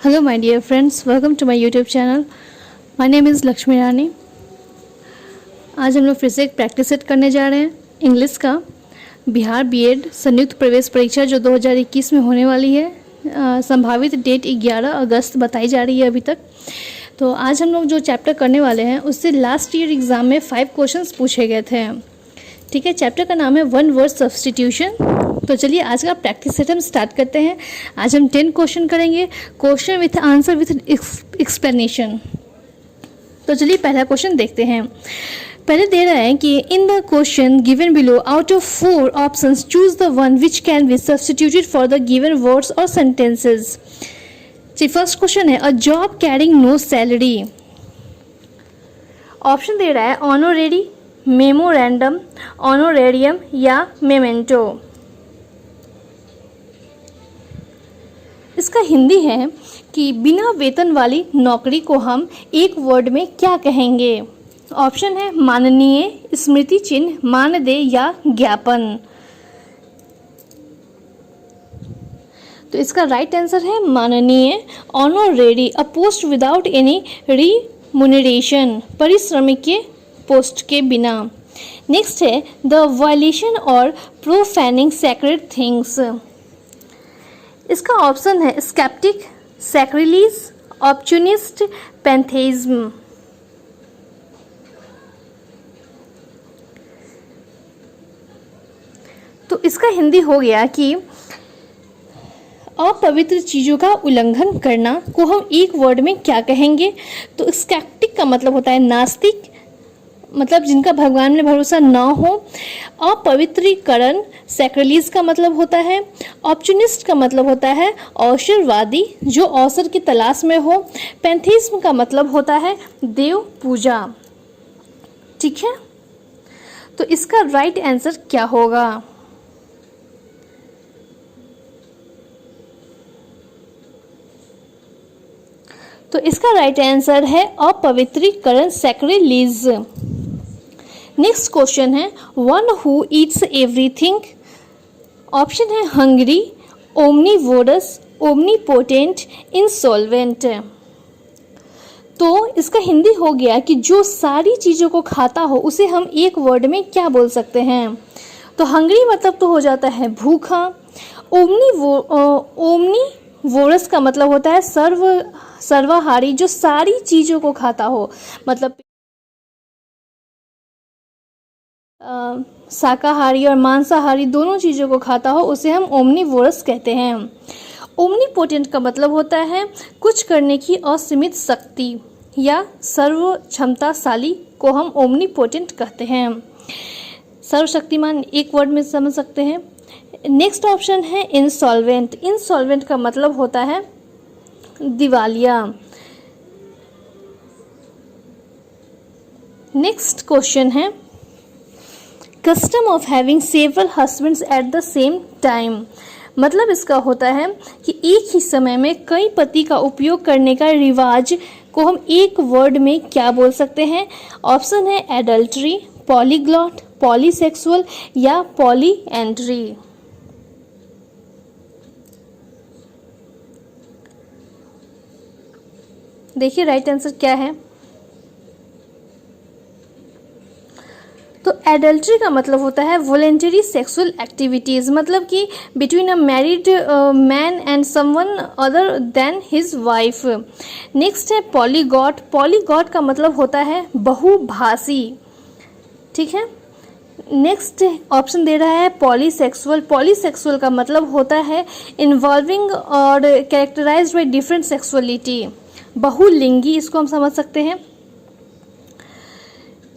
Hello my dear friends, welcome to my YouTube channel. My name is Lakshmi रानी. आज हम लोग फिर से एक प्रैक्टिस सेट करने जा रहे हैं इंग्लिश का. बिहार बीएड संयुक्त प्रवेश परीक्षा जो 2021 में होने वाली है, संभावित डेट 11 अगस्त बताई जा रही है अभी तक. तो आज हम लोग जो चैप्टर करने वाले हैं उससे लास्ट ईयर एग्ज़ाम में 5 क्वेश्चंस पूछे गए थे. ठीक है, चैप्टर का नाम है वन वर्ड सब्स्टिट्यूशन. तो चलिए आज का प्रैक्टिस सेट हम स्टार्ट करते हैं. आज हम 10 क्वेश्चन करेंगे, question with answer with explanation. तो चलिए पहला क्वेश्चन देखते हैं. पहले दे रहा है कि in the question given below out of 4 options choose the one which can be substituted for the given words और सेंटेंसेस. फर्स्ट क्वेश्चन है a job carrying no salary. Option दे रहा है ऑनोरेरी, मेमोरेंडम, ऑनोरेरियम या memento. इसका हिंदी है कि बिना वेतन वाली नौकरी को हम एक वर्ड में क्या कहेंगे. ऑप्शन है माननीय, स्मृति चिन्ह, मानदेय या ज्ञापन. तो इसका राइट आंसर है माननीय, honorary, a post without any remuneration, परिश्रमिक के पोस्ट के बिना. नेक्स्ट है द वायलेशन और प्रोफेनिंग सैक्रेड थिंग्स. इसका ऑप्शन है स्केप्टिक, सैक्रिलीज, ऑप्चुनिस्ट, पैंथेइज्म. तो इसका हिंदी हो गया कि अपवित्र चीज़ों का उल्लंघन करना को हम एक वर्ड में क्या कहेंगे. तो स्केप्टिक का मतलब होता है नास्तिक, मतलब जिनका भगवान में भरोसा ना हो. अपवित्रीकरण, सैक्रिलीज का मतलब होता है. ऑप्चुनिस्ट का मतलब होता है अवसरवादी, जो अवसर की तलाश में हो. पैंथेइज्म का मतलब होता है देव पूजा. ठीक है, तो इसका राइट आंसर क्या होगा. तो इसका राइट आंसर है अपवित्रीकरण, सैक्रिलीज. नेक्स्ट क्वेश्चन है one who Yeats everything. Option है हंग्री, ओमनीवोरस, ओमनीपोटेंट, इंसॉल्वेंट. तो इसका हिंदी हो गया कि जो सारी चीज़ों को खाता हो उसे हम एक वर्ड में क्या बोल सकते हैं. तो हंग्री मतलब तो हो जाता है भूखा. ओमनीवोरस का मतलब होता है सर्वाहारी, जो सारी चीज़ों को खाता हो, मतलब शाकाहारी और मांसाहारी दोनों चीज़ों को खाता हो, उसे हम ओमनीवोरस कहते हैं. ओमनीपोटेंट का मतलब होता है कुछ करने की असीमित शक्ति या सर्व क्षमताशाली को हम ओमनीपोटेंट कहते हैं. सर्वशक्तिमान एक वर्ड में समझ सकते हैं. नेक्स्ट ऑप्शन है इंसॉल्वेंट. इंसॉल्वेंट का मतलब होता है दिवालिया. नेक्स्ट क्वेश्चन है custom of having several husbands at the same time. मतलब इसका होता है कि एक ही समय में कई पति का उपयोग करने का रिवाज को हम एक वर्ड में क्या बोल सकते हैं. ऑप्शन है एडल्ट्री, पॉलीग्लॉट, पॉलीसेक्सुअल या पॉलीएंड्री. देखिए राइट आंसर क्या है. तो एडल्ट्री का मतलब होता है वॉलेंटरी सेक्सुअल एक्टिविटीज़, मतलब कि between a married man and someone other than his wife. Next है पॉलीगॉट. पॉलीगॉट का मतलब होता है बहुभाषी. ठीक है, नेक्स्ट ऑप्शन दे रहा है पॉलीसेक्सुअल. पॉलीसेक्सुअल का मतलब होता है इन्वॉल्विंग और कैरेक्टराइज्ड बाय डिफरेंट सेक्सुअलिटी, बहुलिंगी, इसको हम समझ सकते हैं.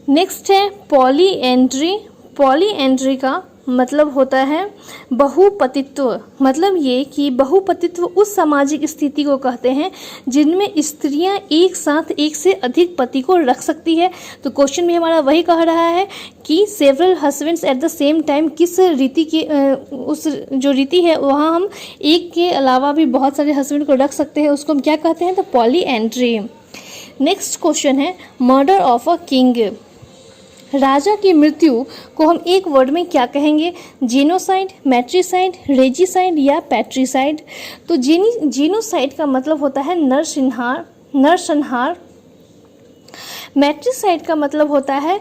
नेक्स्ट है पॉलीएंड्री. पॉलीएंड्री का मतलब होता है बहुपतित्व, मतलब ये कि बहुपतित्व उस सामाजिक स्थिति को कहते हैं जिनमें स्त्रियां एक साथ एक से अधिक पति को रख सकती है. तो क्वेश्चन में हमारा वही कह रहा है कि several husbands at the same time, किस रीति के उस जो रीति है वहाँ हम एक के अलावा भी बहुत सारे हस्बैंड को रख सकते हैं, उसको हम क्या कहते हैं, तो पॉलीएंड्री. नेक्स्ट क्वेश्चन है मर्डर ऑफ अ किंग. राजा की मृत्यु को हम एक वर्ड में क्या कहेंगे? जेनोसाइड, मैट्रिसाइड, रेजिसाइड या पैट्रिसाइड? तो जेनोसाइड का मतलब होता है नरसंहार। मैट्रिसाइड का मतलब होता है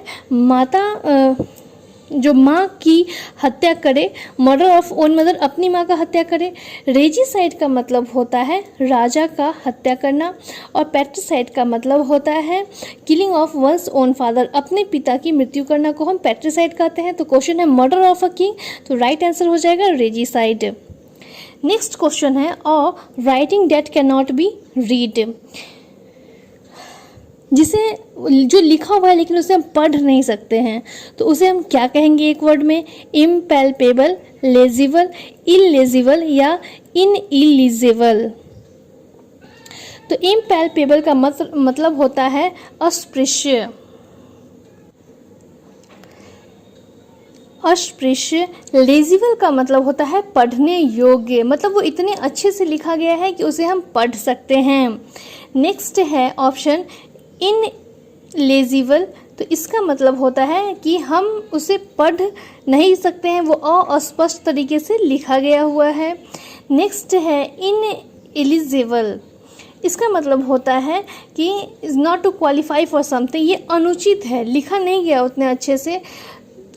जो माँ की हत्या करे, मर्डर ऑफ ओन मदर, अपनी माँ का हत्या करे। रेजिसाइड का मतलब होता है राजा का हत्या करना, और पैट्रिसाइड का मतलब होता है killing of one's own father, अपने पिता की मृत्यु करना को हम पैट्रिसाइड कहते हैं। तो क्वेश्चन है मर्डर ऑफ अ किंग, तो राइट आंसर हो जाएगा रेजिसाइड। नेक्स्ट क्वेश्चन है writing that can not be read, जिसे जो लिखा हुआ है लेकिन उसे हम पढ़ नहीं सकते हैं, तो उसे हम क्या कहेंगे एक वर्ड में? इम्पैल्पेबल, लेजिबल, इलेजिबल या इनइलिजिबल? तो इम्पैल्पेबल का मतलब होता है अस्पृश्य। लेजिबल का मतलब होता है पढ़ने योग्य, मतलब वो इतने अच्छे से लिखा गया है कि उसे हम पढ़ सकते हैं। नेक्स्ट है ऑप्शन इनलेजिबल, तो इसका मतलब होता है कि हम उसे पढ़ नहीं सकते हैं, वो अस्पष्ट तरीके से लिखा गया हुआ है। नेक्स्ट है इनएलिजिबल, इसका मतलब होता है कि is not to qualify for something, ये अनुचित है, लिखा नहीं गया उतने अच्छे से,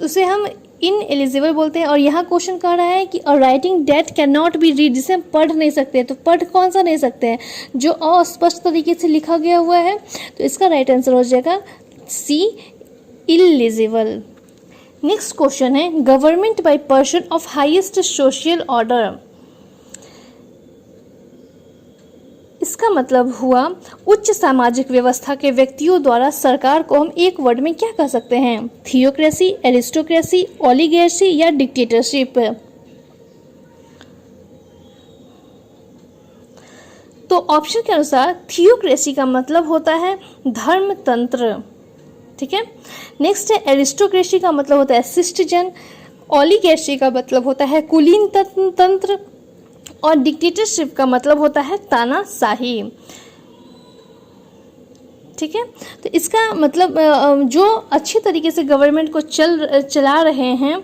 उसे हम इनएलिजिबल बोलते हैं। और यहाँ क्वेश्चन कह रहा है कि writing that can not be read, जिसे हम पढ़ नहीं सकते, तो पढ़ कौन सा नहीं सकते हैं? जो अस्पष्ट तरीके से लिखा गया हुआ है। तो इसका राइट आंसर हो जाएगा सी, इलिजिबल। नेक्स्ट क्वेश्चन है government by person of highest social order, इसका मतलब हुआ उच्च सामाजिक व्यवस्था के व्यक्तियों द्वारा सरकार को हम एक वर्ड में क्या कह सकते हैं? थियोक्रेसी, एरिस्टोक्रेसी, ओलिगार्ची या डिक्टेटरशिप? तो ऑप्शन के अनुसार थियोक्रेसी का मतलब होता है धर्मतंत्र, ठीक है। नेक्स्ट है एरिस्टोक्रेसी का मतलब होता है शिष्टजन, ओलिगार्ची का मतलब होता है कुलीन तंत्र, और डिक्टेटरशिप का मतलब होता है तानाशाही, ठीक है। तो इसका मतलब जो अच्छे तरीके से गवर्नमेंट को चला रहे हैं,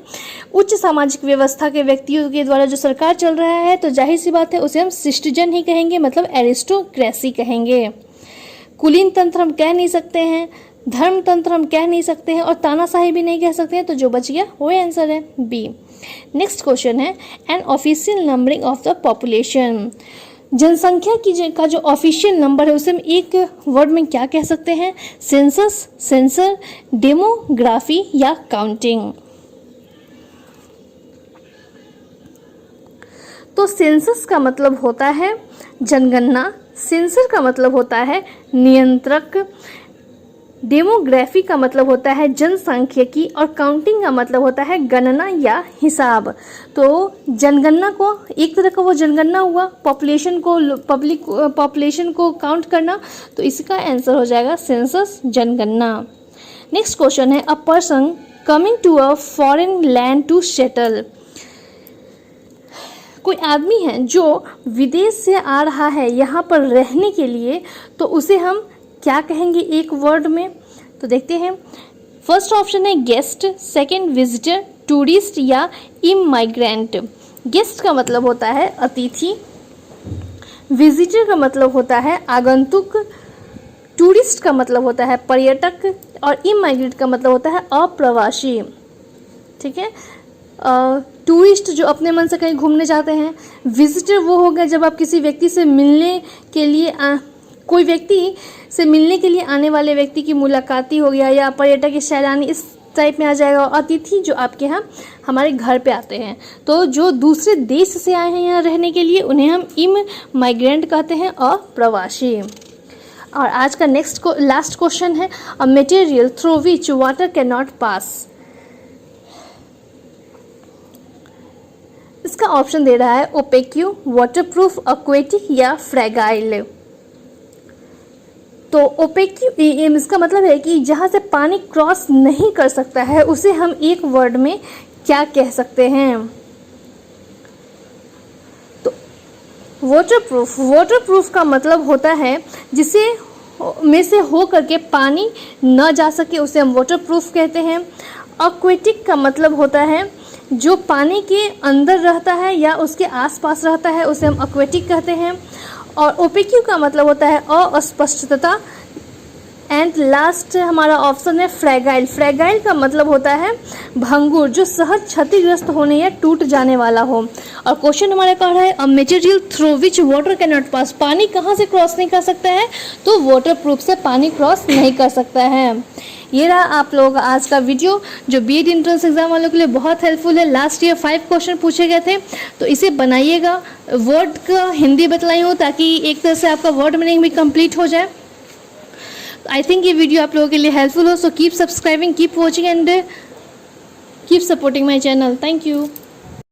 उच्च सामाजिक व्यवस्था के व्यक्तियों के द्वारा जो सरकार चल रहा है, तो जाहिर सी बात है उसे हम शिष्टजन ही कहेंगे, मतलब एरिस्टोक्रेसी कहेंगे। कुलीन तंत्र हम कह नहीं सकते हैं, धर्म तंत्र हम कह नहीं सकते हैं, और तानाशाही भी नहीं कह सकते हैं, तो जो बच गया वो आंसर है बी। नेक्स्ट क्वेश्चन है an official numbering of the population, जनसंख्या की का जो ऑफिशियल नंबर है उसे हम एक वर्ड में क्या कह सकते हैं? सेंसस, सेंसर, डेमोग्राफी या काउंटिंग? तो सेंसस का मतलब होता है जनगणना, सेंसर का मतलब होता है नियंत्रक, डेमोग्राफी का मतलब होता है जनसांख्यिकी, और काउंटिंग का मतलब होता है गणना या हिसाब। तो जनगणना को एक तरह का वो जनगणना हुआ, पॉपुलेशन को काउंट करना, तो इसका आंसर हो जाएगा सेंसस, जनगणना। नेक्स्ट क्वेश्चन है a person coming to a foreign land to settle, कोई आदमी है जो विदेश से आ रहा है यहाँ पर रहने के लिए, तो उसे हम क्या कहेंगे एक वर्ड में? तो देखते हैं। फर्स्ट ऑप्शन है गेस्ट, सेकंड विजिटर, टूरिस्ट या इमाइग्रेंट। गेस्ट का मतलब होता है अतिथि, विजिटर का मतलब होता है आगंतुक, टूरिस्ट का मतलब होता है पर्यटक, और इमाइग्रेंट का मतलब होता है अप्रवासी, ठीक है। टूरिस्ट जो अपने मन से कहीं घूमने जाते हैं, विजिटर वो हो गया जब आप किसी व्यक्ति से मिलने के लिए कोई व्यक्ति से मिलने के लिए आने वाले व्यक्ति की मुलाकाती हो गया, या पर्यटक, सैलानी, इस टाइप में आ जाएगा। और अतिथि जो आपके यहाँ हमारे घर पे आते हैं, तो जो दूसरे देश से आए हैं यहाँ रहने के लिए, उन्हें हम इमाइग्रेंट कहते हैं, और प्रवासी। और आज का लास्ट क्वेश्चन है a material through which water can not pass, इसका ऑप्शन दे रहा है ओपेक्यू, वाटरप्रूफ, एक्वेटिक या फ्रैगाइल। तो ओपेक्यू इसका मतलब है कि जहाँ से पानी क्रॉस नहीं कर सकता है, उसे हम एक वर्ड में क्या कह सकते हैं? तो वाटरप्रूफ का मतलब होता है जिसे में से हो करके पानी न जा सके उसे हम वाटर प्रूफ कहते हैं। एक्वेटिक का मतलब होता है जो पानी के अंदर रहता है या उसके आसपास रहता है, उसे हम एक्वेटिक कहते हैं। और ओपेक्यू का मतलब होता है अस्पष्टता। एंड लास्ट हमारा ऑप्शन है फ्रैगाइल। फ्रैगाइल का मतलब होता है भंगुर, जो सहज क्षतिग्रस्त होने या टूट जाने वाला हो। और क्वेश्चन हमारा कह रहा है a material through which water can not pass. पानी कहाँ से क्रॉस नहीं कर सकता है, तो वाटर प्रूफ से पानी क्रॉस नहीं कर सकता है। ये रहा आप लोगों का आज का वीडियो जो बीएड एंट्रेंस एग्जाम वालों के लिए बहुत हेल्पफुल है। लास्ट ईयर 5 क्वेश्चन पूछे गए थे, तो इसे बनाइएगा। वर्ड का हिंदी बतलाई हूँ ताकि एक तरह से आपका वर्ड मीनिंग भी कंप्लीट हो जाए। आई थिंक ये वीडियो आप लोगों के लिए हेल्पफुल हो। So keep subscribing, keep watching and keep supporting my channel. Thank you.